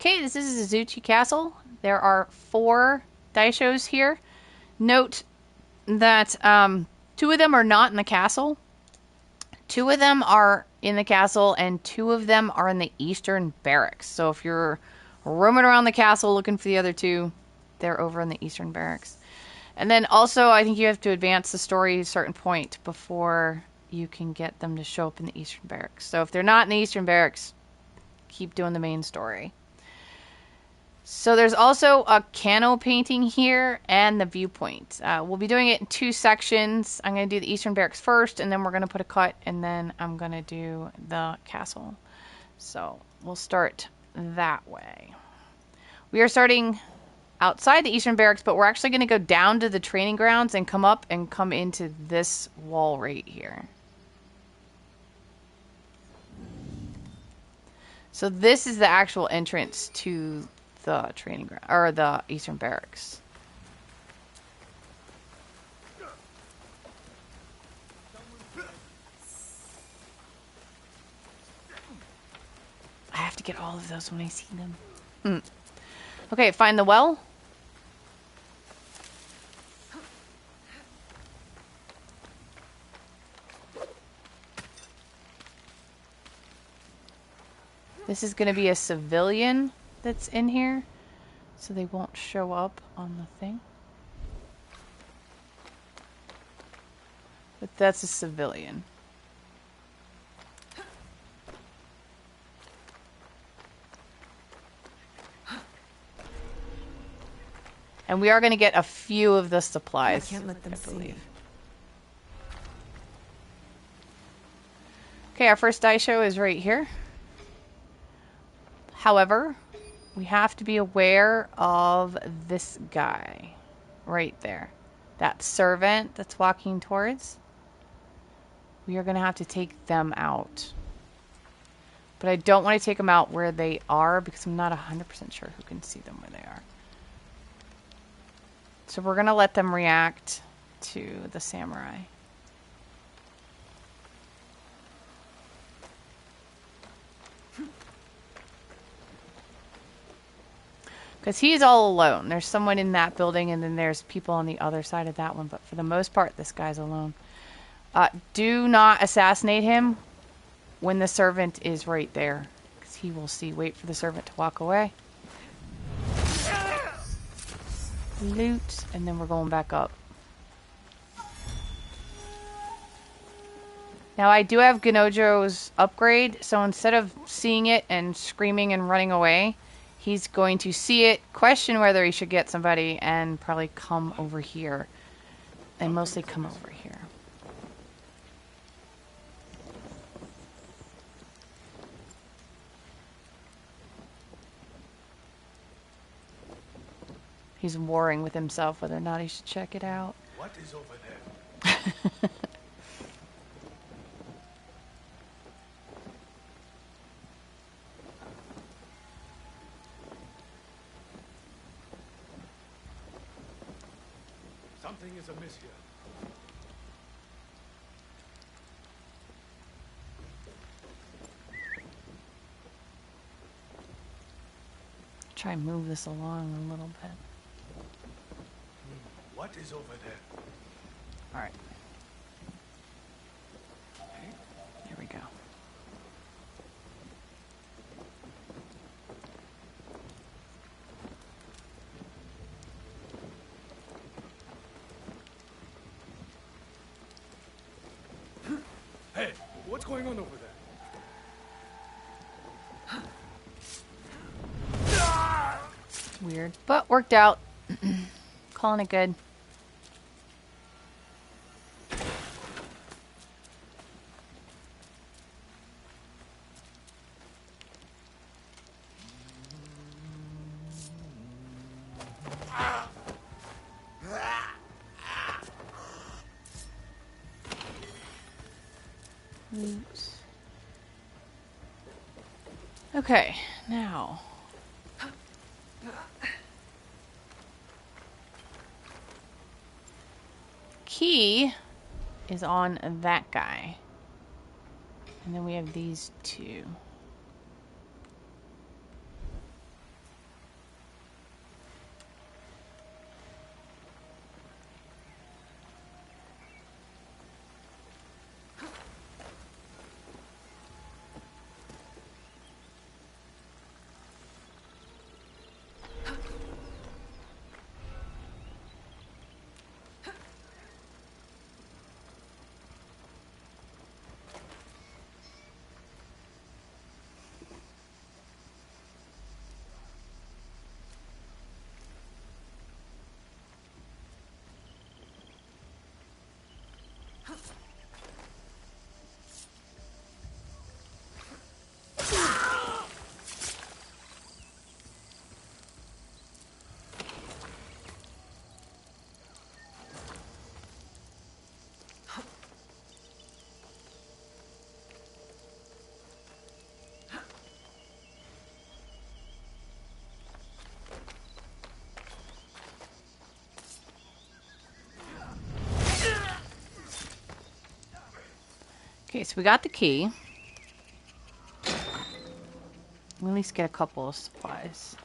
Okay, this is Azuchi Castle. There are 4 Daishos here. Note that 2 of them are not in the castle. 2 of them are in the castle, and 2 of them are in the eastern barracks. So if you're roaming around the castle looking for the other 2, they're over in the eastern barracks. And then also, I think you have to advance the story a certain point before you can get them to show up in the eastern barracks. So if they're not in the eastern barracks, keep doing the main story. So there's also a Kano painting here and the Viewpoint. We'll be doing it in 2 sections. I'm going to do the Eastern Barracks first, and then we're going to put a cut, and then I'm going to do the castle. So we'll start that way. We are starting outside the Eastern Barracks, but we're actually going to go down to the training grounds and come up and come into this wall right here. So this is the actual entrance to the training ground, or the Eastern Barracks. I have to get all of those when I see them. Okay, find the well. This is going to be a civilian that's in here, so they won't show up on the thing. But that's a civilian. And we are going to get a few of the supplies, I can't let them see. Okay, our first Daisho is right here. However, we have to be aware of this guy right there. That servant that's walking towards. We are going to have to take them out. But I don't want to take them out where they are because I'm not 100% sure who can see them where they are. So we're going to let them react to the samurai. Because he's all alone. There's someone in that building, and then there's people on the other side of that one. But for the most part, this guy's alone. Do not assassinate him when the servant is right there. Because he will see. Wait for the servant to walk away. Loot. And then we're going back up. Now, I do have Ganojo's upgrade. So instead of seeing it and screaming and running away, he's going to see it, question whether he should get somebody, and probably come over here. And mostly come over here. He's warring with himself whether or not he should check it out. What is over there? Something is amiss here. Try and move this along a little bit. What is over there? All right. Here we go. Hey, what's going on over there? Weird, but worked out. Calling it good. Oops. Okay, now. Key is on that guy. And then we have these 2. Okay, so we got the key. We'll at least get a couple of supplies.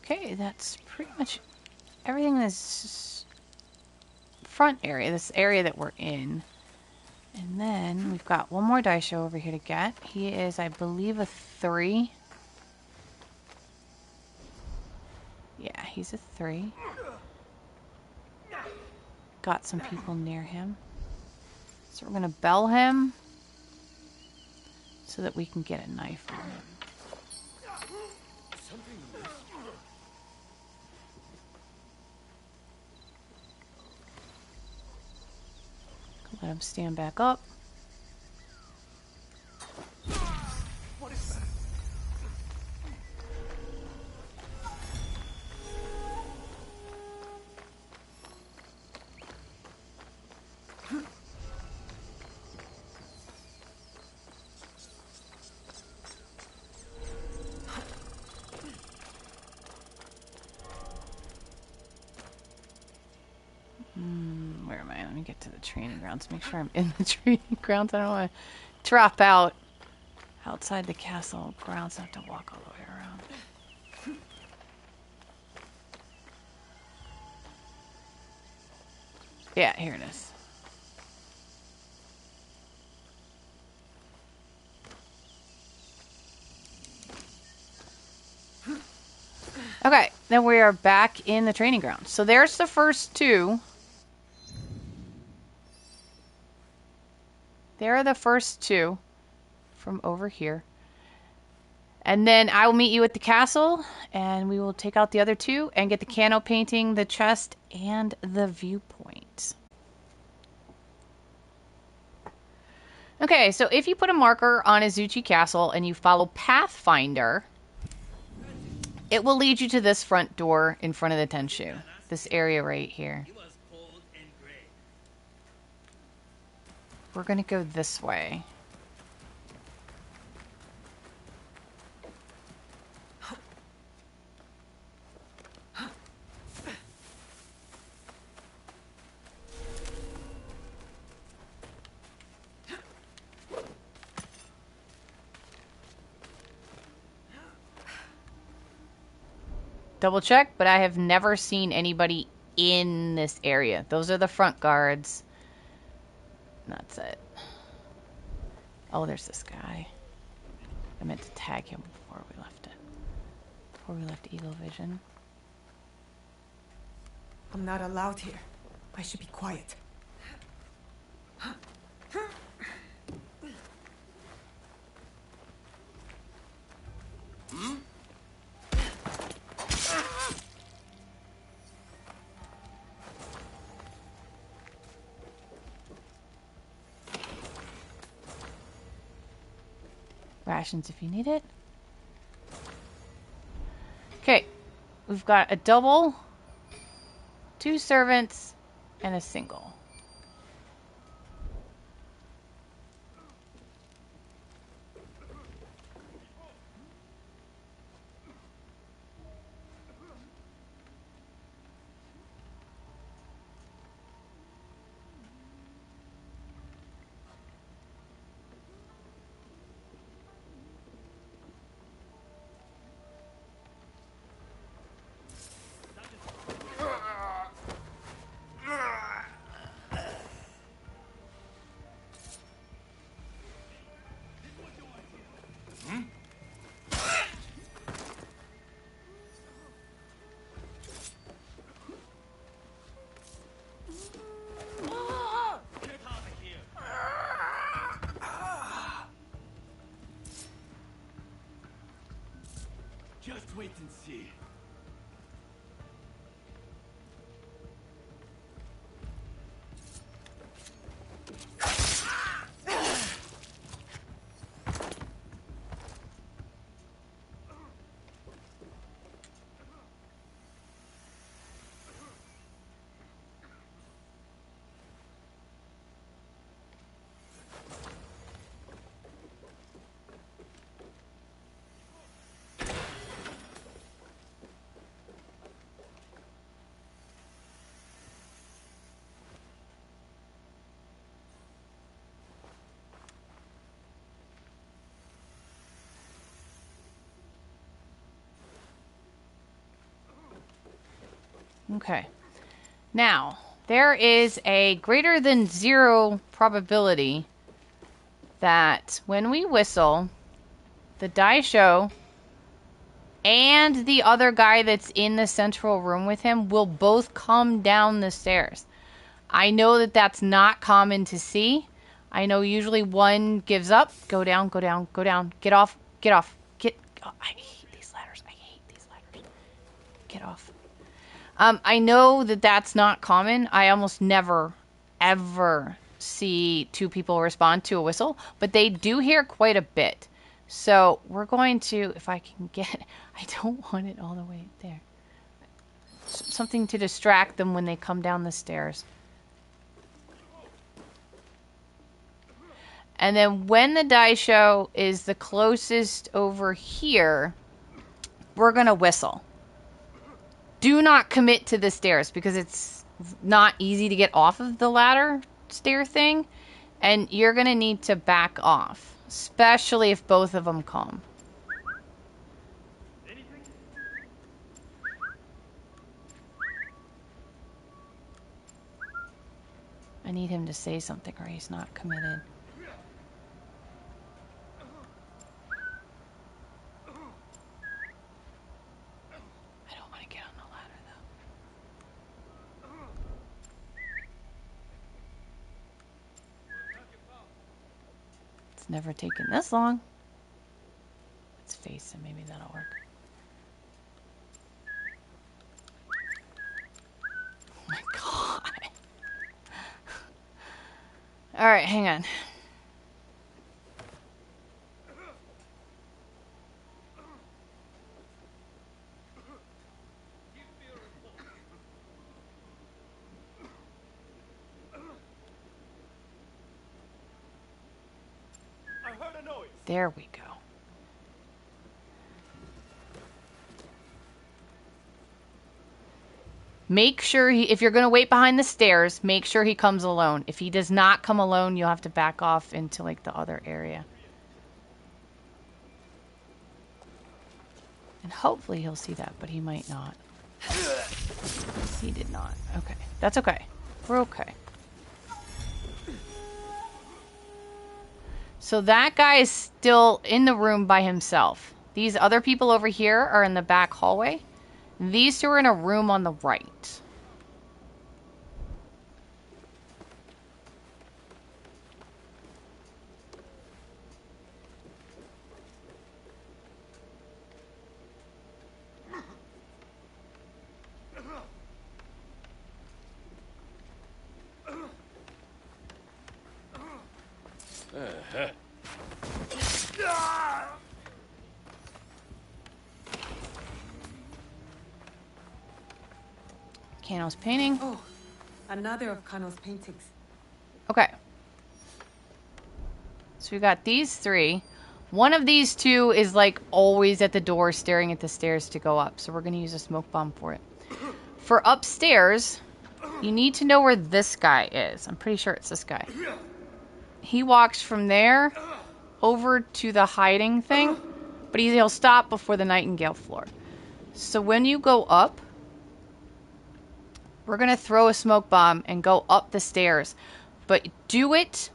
Okay, that's pretty much everything in this front area, this area that we're in. And then we've got one more Daisho over here to get. He is, I believe, a 3. Yeah, he's a 3. Got some people near him. So we're going to bell him so that we can get a knife on him. Let him stand back up. What is that? Where am I? Let me get to the training grounds. Make sure I'm in the training grounds. I don't want to drop out outside the castle grounds. I have to walk all the way around. Yeah, here it is. Okay, then we are back in the training grounds. So there's the first 2. There are the first 2 from over here. And then I will meet you at the castle, and we will take out the other 2 and get the Kano painting, the chest, and the viewpoint. Okay, so if you put a marker on Azuchi Castle and you follow Pathfinder, it will lead you to this front door in front of the Tenshu. This area right here. We're going to go this way. Double check, but I have never seen anybody in this area. Those are the front guards. That's it. Oh, there's this guy. I meant to tag him before we left it. Before we left Eagle Vision. I'm not allowed here. I should be quiet. Rations if you need it. Okay, we've got a double, 2 servants, and a single. Just wait and see. Okay. Now, there is a greater than 0 probability that when we whistle, the Daisho and the other guy that's in the central room with him will both come down the stairs. I know that that's not common to see. I know usually one gives up, go down, go down, go down, get off, get off, get... Oh, I hate these ladders. I hate these ladders. Get off. I know that that's not common. I almost never, ever see 2 people respond to a whistle, but they do hear quite a bit. So we're going to, if I can get, I don't want it all the way there. Something to distract them when they come down the stairs. And then when the Daisho is the closest over here, we're going to whistle. Do not commit to the stairs because it's not easy to get off of the ladder stair thing. And you're going to need to back off, especially if both of them come. I need him to say something or he's not committed. Never taken this long. Let's face it, maybe that'll work. Oh my god. Alright, hang on. There we go. Make sure if you're going to wait behind the stairs, make sure he comes alone. If he does not come alone, you'll have to back off into like the other area. And hopefully he'll see that, but he might not. He did not. Okay. That's okay. We're okay. So that guy is still in the room by himself. These other people over here are in the back hallway. These 2 are in a room on the right. Kano's painting. Oh, another of Kano's paintings. Okay. So we got these 3. One of these 2 is like always at the door staring at the stairs to go up. So we're going to use a smoke bomb for it. For upstairs, you need to know where this guy is. I'm pretty sure it's this guy. He walks from there over to the hiding thing, but he'll stop before the Nightingale floor. So when you go up, we're going to throw a smoke bomb and go up the stairs. But do it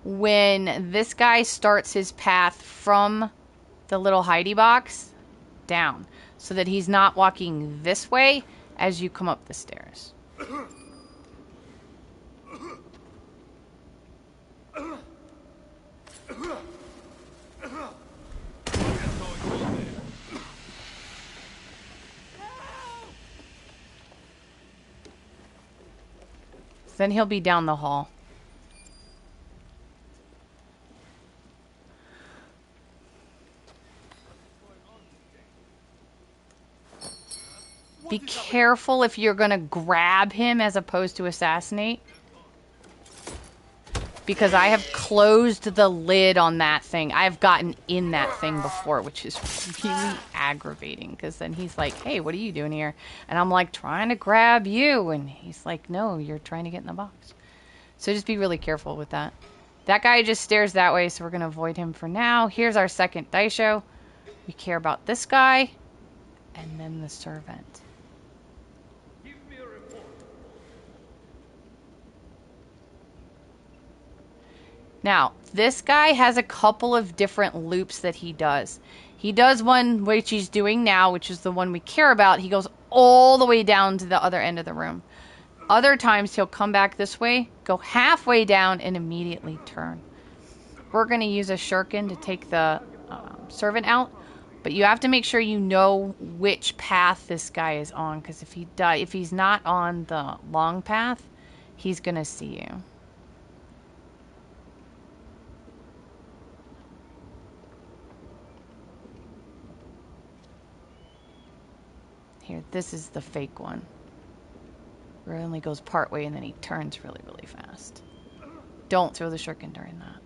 when this guy starts his path from the little hidey box down, so that he's not walking this way as you come up the stairs. Then he'll be down the hall. Be careful if you're going to grab him as opposed to assassinate. Because I have closed the lid on that thing. I've gotten in that thing before, which is really aggravating. Because then he's like, hey, what are you doing here? And I'm like, trying to grab you. And he's like, no, you're trying to get in the box. So just be really careful with that. That guy just stares that way, so we're going to avoid him for now. Here's our second Daisho. We care about this guy. And then the servant. Now, this guy has a couple of different loops that he does. He does one which he's doing now, which is the one we care about. He goes all the way down to the other end of the room. Other times he'll come back this way, go halfway down, and immediately turn. We're going to use a shuriken to take the servant out, but you have to make sure you know which path this guy is on, because if he's not on the long path, he's going to see you. Here, this is the fake one, where it only goes part way and then he turns really, really fast. Don't throw the shuriken during that.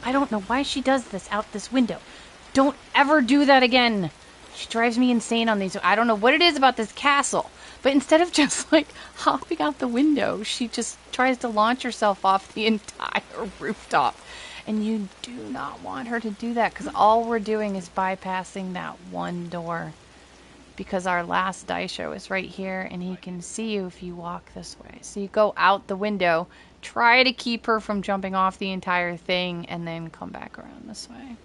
I don't know why she does this out this window. Don't ever do that again. She drives me insane on these. I don't know what it is about this castle, but instead of just like hopping out the window, she just tries to launch herself off the entire rooftop. And you do not want her to do that, because all we're doing is bypassing that one door. Because our last Daisho is right here, and he can see you if you walk this way. So you go out the window, try to keep her from jumping off the entire thing, and then come back around this way.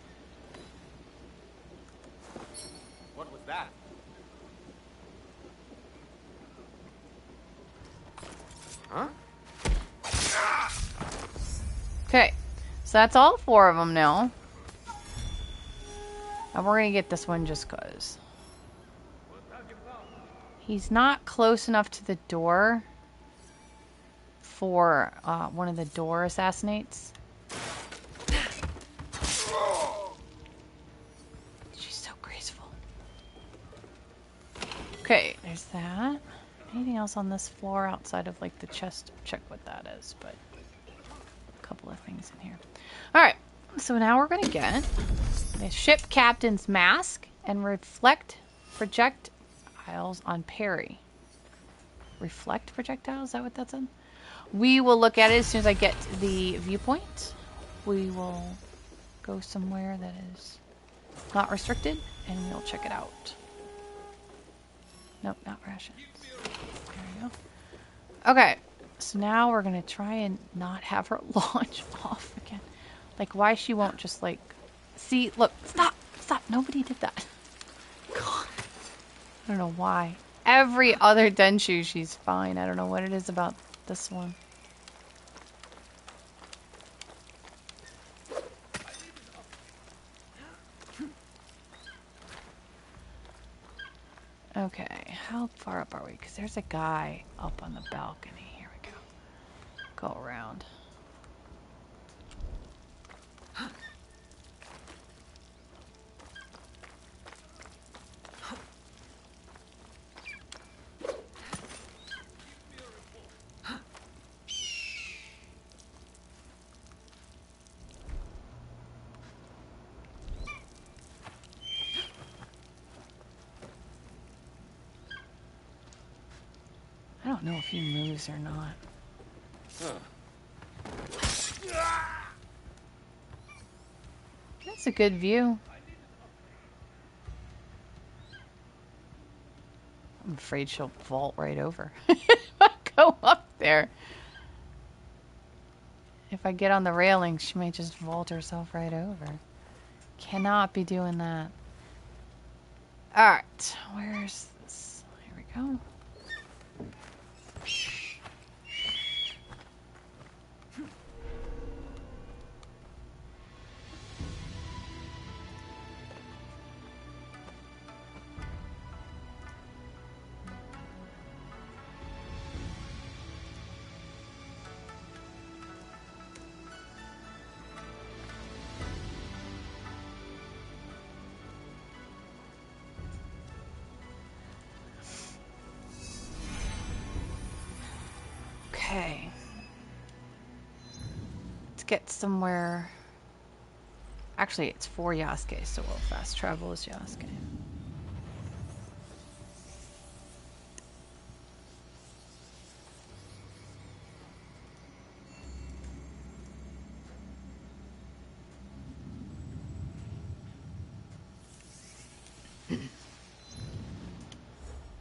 What was that? Huh? Okay, so that's all 4 of them now. And we're going to get this one just because. He's not close enough to the door for one of the door assassinates. She's so graceful. Okay, there's that. Anything else on this floor outside of like the chest? Check what that is, but a couple of things in here. Alright, so now we're going to get the ship captain's mask and reflect projectiles on Parry. Reflect projectiles? Is that what that's in? We will look at it as soon as I get the viewpoint. We will go somewhere that is not restricted and we'll check it out. Nope, not rations. There we go. Okay, so now we're going to try and not have her launch off again. Like, why she won't just like... See, look, stop, nobody did that. God. I don't know why. Every other Tenshu, she's fine. I don't know what it is about this one. Okay, how far up are we? Because there's a guy up on the balcony. Here we go. Go around. I don't know if he moves or not. That's a good view. I'm afraid she'll vault right over. If I go up there. If I get on the railing, she might just vault herself right over. Cannot be doing that. Alright, where's this? Here we go. Okay. Let's get somewhere. actually, it's for Yasuke, so we'll fast travel as Yasuke.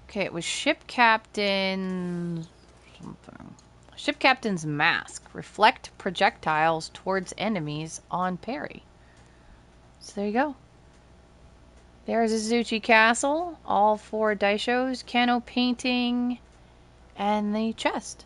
Okay, it was ship captain something. Ship captain's mask. Reflect projectiles towards enemies on Parry. So there you go. There's Azuchi Castle, all 4 Daishos, Kano Painting, and the chest.